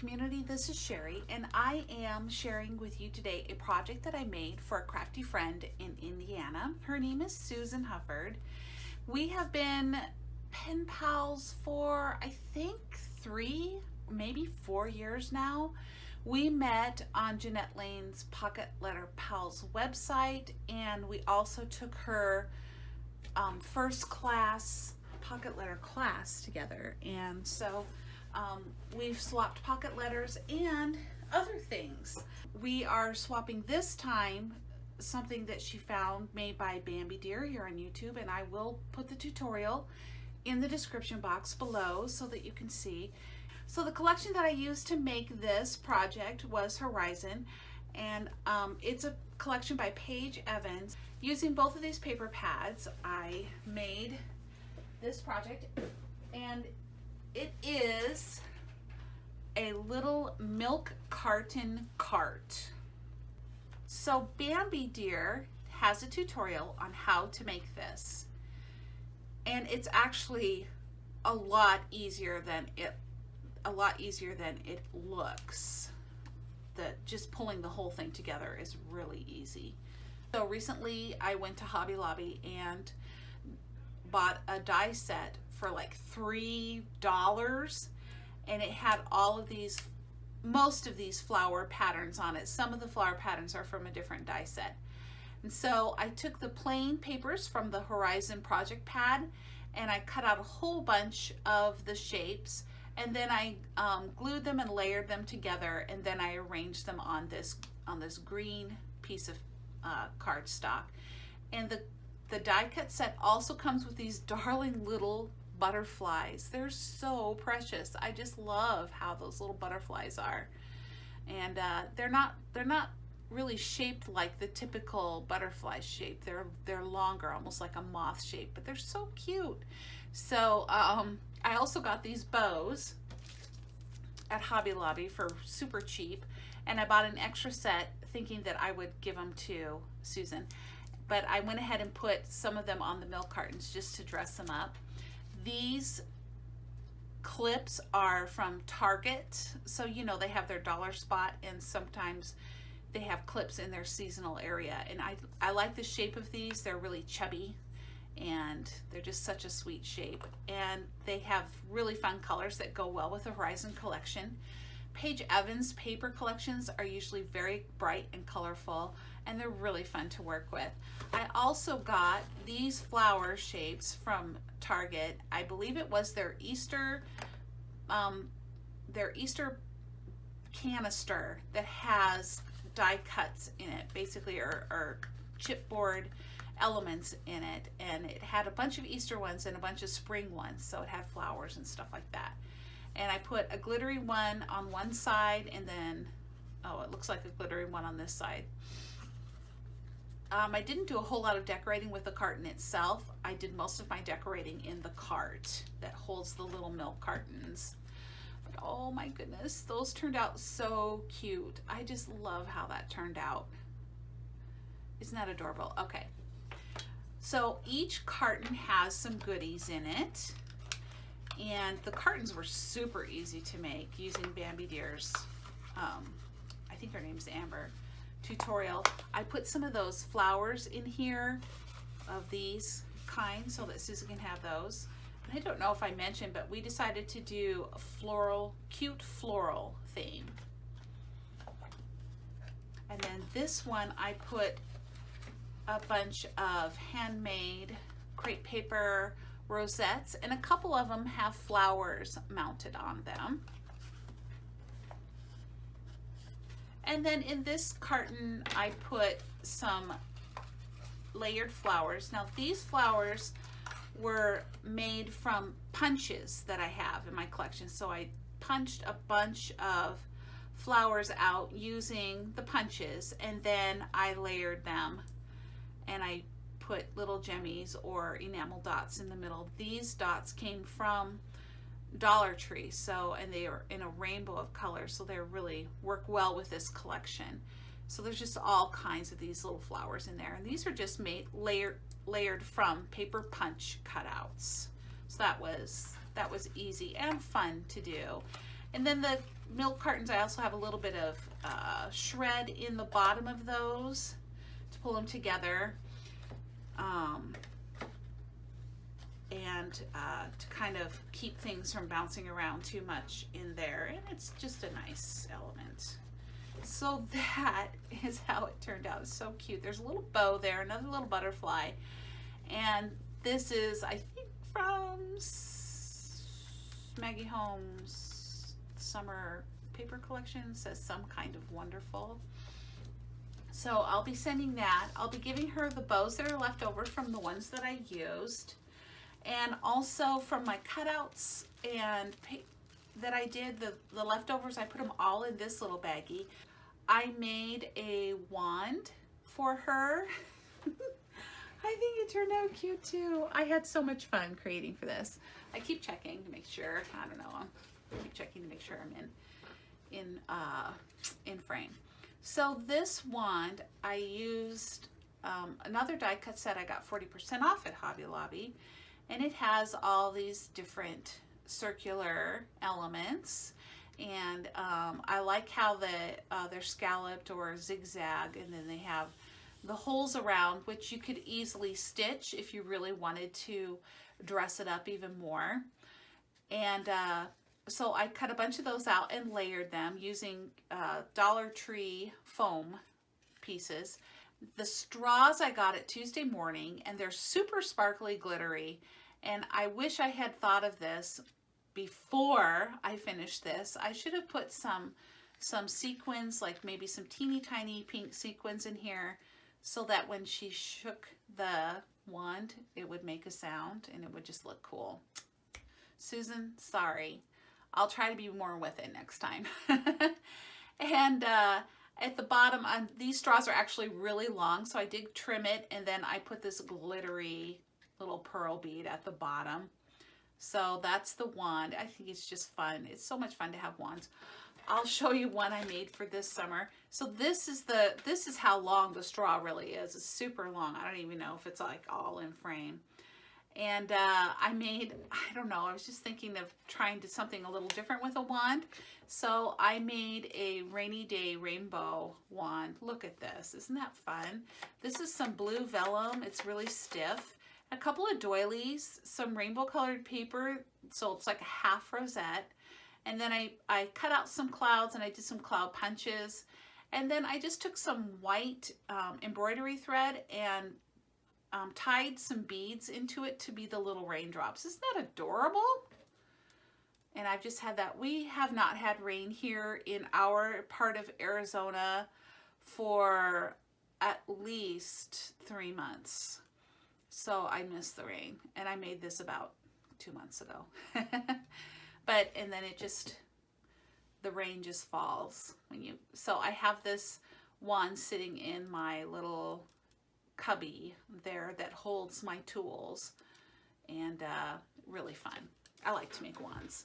community. This is Sherry, and I am sharing with you today a project that I made for a crafty friend in Indiana. Her name is Susan Hufford. We have been pen pals for I think 3, maybe 4 years now. We met on Jeanette Lane's Pocket Letter Pals website, and we also took her first class pocket letter class together, and so we've swapped pocket letters and other things. We are swapping this time something that she found made by Bambi Deer here on YouTube, and I will put the tutorial in the description box below so that you can see. So the collection that I used to make this project was Horizon, and it's a collection by Paige Evans. Using both of these paper pads, I made this project, and it is a little milk carton cart. So Bambi Deer has a tutorial on how to make this, and it's actually a lot easier than it looks. Just pulling the whole thing together is really easy. So recently I went to Hobby Lobby and bought a die set for like $3, and it had most of these flower patterns on it. Some of the flower patterns are from a different die set. And so I took the plain papers from the Horizon project pad, and I cut out a whole bunch of the shapes, and then I glued them and layered them together, and then I arranged them on this green piece of cardstock. And the die cut set also comes with these darling little butterflies. They're so precious. I just love how those little butterflies are, and they're not really shaped like the typical butterfly shape. They're longer, almost like a moth shape, but they're so cute. So I also got these bows at Hobby Lobby for super cheap, and I bought an extra set thinking that I would give them to Susan, but I went ahead and put some of them on the milk cartons just to dress them up. These clips are from Target, so you know they have their dollar spot, and sometimes they have clips in their seasonal area, and I like the shape of these. They're really chubby, and they're just such a sweet shape, and they have really fun colors that go well with the Horizon collection. Paige Evans paper collections are usually very bright and colorful, and they're really fun to work with. I also got these flower shapes from Target. I believe it was their Easter canister that has die cuts in it, basically, or chipboard elements in it, and it had a bunch of Easter ones and a bunch of spring ones, so it had flowers and stuff like that. And I put a glittery one on one side, and then it looks like a glittery one on this side. I didn't do a whole lot of decorating with the carton itself. I did most of my decorating in the cart that holds the little milk cartons. But oh my goodness, those turned out so cute. I just love how that turned out. Isn't that adorable? Okay. So each carton has some goodies in it, and the cartons were super easy to make using Bambi Deer's, I think her name's Amber, tutorial. I put some of those flowers in here of these kinds so that Susan can have those. And I don't know if I mentioned, but we decided to do a cute floral theme. And then this one I put a bunch of handmade crepe paper rosettes, and a couple of them have flowers mounted on them. And then in this carton I put some layered flowers. Now these flowers were made from punches that I have in my collection, so I punched a bunch of flowers out using the punches, and then I layered them, and I put little gemmies or enamel dots in the middle. These dots came from Dollar Tree, and they are in a rainbow of colors, so they really work well with this collection. So there's just all kinds of these little flowers in there, and these are just made layered from paper punch cutouts. So that was easy and fun to do. And then milk cartons, I also have a little bit of shred in the bottom of those to pull them together. And to kind of keep things from bouncing around too much in there. And it's just a nice element. So that is how it turned out. It's so cute. There's a little bow there, another little butterfly. And this is, I think, from Maggie Holmes' summer paper collection. It says Some Kind of Wonderful. So I'll be sending that. I'll be giving her the bows that are left over from the ones that I used. And also from my cutouts and that I did, the leftovers, I put them all in this little baggie. I made a wand for her. I think it turned out cute too. I had so much fun creating for this. I keep checking to make sure, I don't know, I keep checking to make sure I'm in frame. So this wand, I used another die cut set I got 40% off at Hobby Lobby. And it has all these different circular elements. And I like how they're scalloped or zigzag, and then they have the holes around, which you could easily stitch if you really wanted to dress it up even more. And so I cut a bunch of those out and layered them using Dollar Tree foam pieces. The straws I got at Tuesday morning, and they're super sparkly glittery. And I wish I had thought of this before I finished this. I should have put some sequins, like maybe some teeny tiny pink sequins in here, so that when she shook the wand, it would make a sound and it would just look cool. Susan, sorry. I'll try to be more with it next time. And at the bottom, these straws are actually really long, so I did trim it, and then I put this glittery little pearl bead at the bottom. So that's the wand. I think it's just fun. It's so much fun to have wands. I'll show you one I made for this summer. So this is how long the straw really is. It's super long. I don't even know if it's like all in frame. And I don't know, I was just thinking of trying to do something a little different with a wand. So I made a rainy day rainbow wand. Look at this. Isn't that fun? This is some blue vellum. It's really stiff. A couple of doilies, some rainbow colored paper, so it's like a half rosette. And then I cut out some clouds, and I did some cloud punches. And then I just took some white embroidery thread and tied some beads into it to be the little raindrops. Isn't that adorable? And I've just had that. We have not had rain here in our part of Arizona for at least 3 months. So I miss the rain, and I made this about 2 months ago. And then the rain just falls so I have this wand sitting in my little cubby there that holds my tools, and really fun. I like to make wands.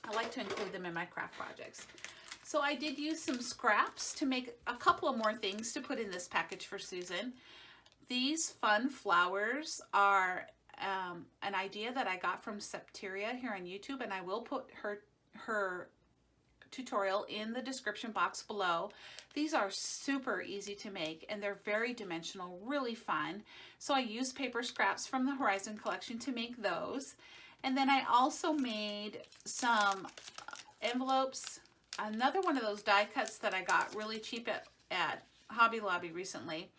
I like to include them in my craft projects. So I did use some scraps to make a couple of more things to put in this package for Susan. These fun flowers are an idea that I got from Septeria here on YouTube, and I will put her tutorial in the description box below. These are super easy to make, and they're very dimensional, really fun. So I used paper scraps from the Horizon collection to make those. And then I also made some envelopes. Another one of those die cuts that I got really cheap at Hobby Lobby recently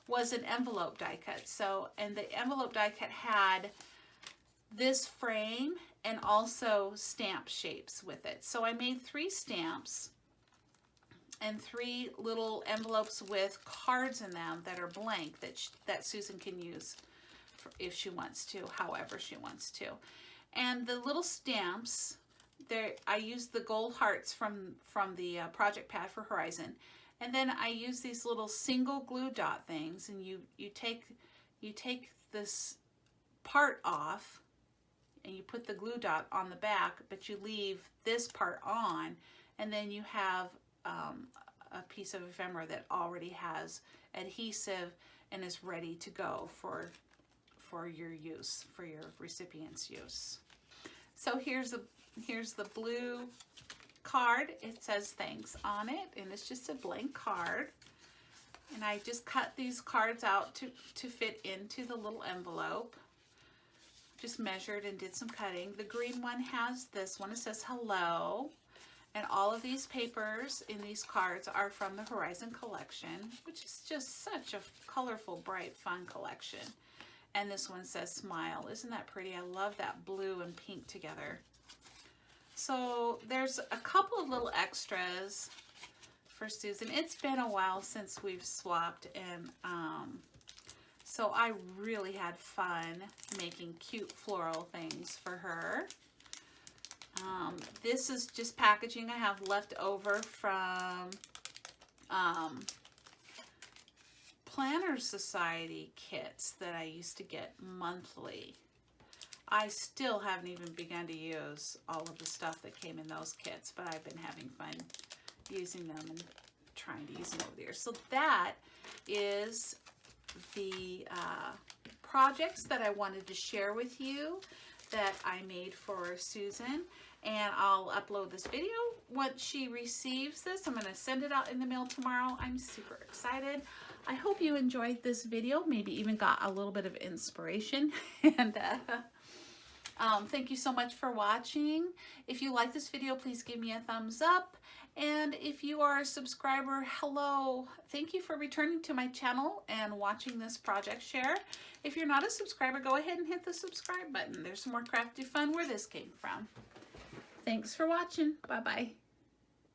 was an envelope die cut. So, and the envelope die cut had this frame and also stamp shapes with it. So I made 3 stamps and 3 little envelopes with cards in them that are blank that Susan can use if she wants to, however she wants to. And the little stamps, I used the gold hearts from the project pad for Horizon. And then I use these little single glue dot things, and you take this part off and you put the glue dot on the back, but you leave this part on, and then you have a piece of ephemera that already has adhesive and is ready to go for your use, for your recipient's use. So here's the blue card. It says thanks on it, and it's just a blank card. And I just cut these cards out to fit into the little envelope. Just measured and did some cutting. The green one has this one. It says hello. And all of these papers in these cards are from the Horizon collection, which is just such a colorful, bright, fun collection. And this one says smile. Isn't that pretty? I love that blue and pink together. So there's a couple of little extras for Susan. It's been a while since we've swapped, and so I really had fun making cute floral things for her. This is just packaging I have left over from Planner Society kits that I used to get monthly. I still haven't even begun to use all of the stuff that came in those kits, but I've been having fun using them and trying to use them over the years. So that is the projects that I wanted to share with you that I made for Susan, and I'll upload this video once she receives this. I'm going to send it out in the mail tomorrow. I'm super excited. I hope you enjoyed this video, maybe even got a little bit of inspiration. And thank you so much for watching. If you like this video, please give me a thumbs up. And if you are a subscriber, hello. Thank you for returning to my channel and watching this project share. If you're not a subscriber, go ahead and hit the subscribe button. There's some more crafty fun where this came from. Thanks for watching. Bye-bye.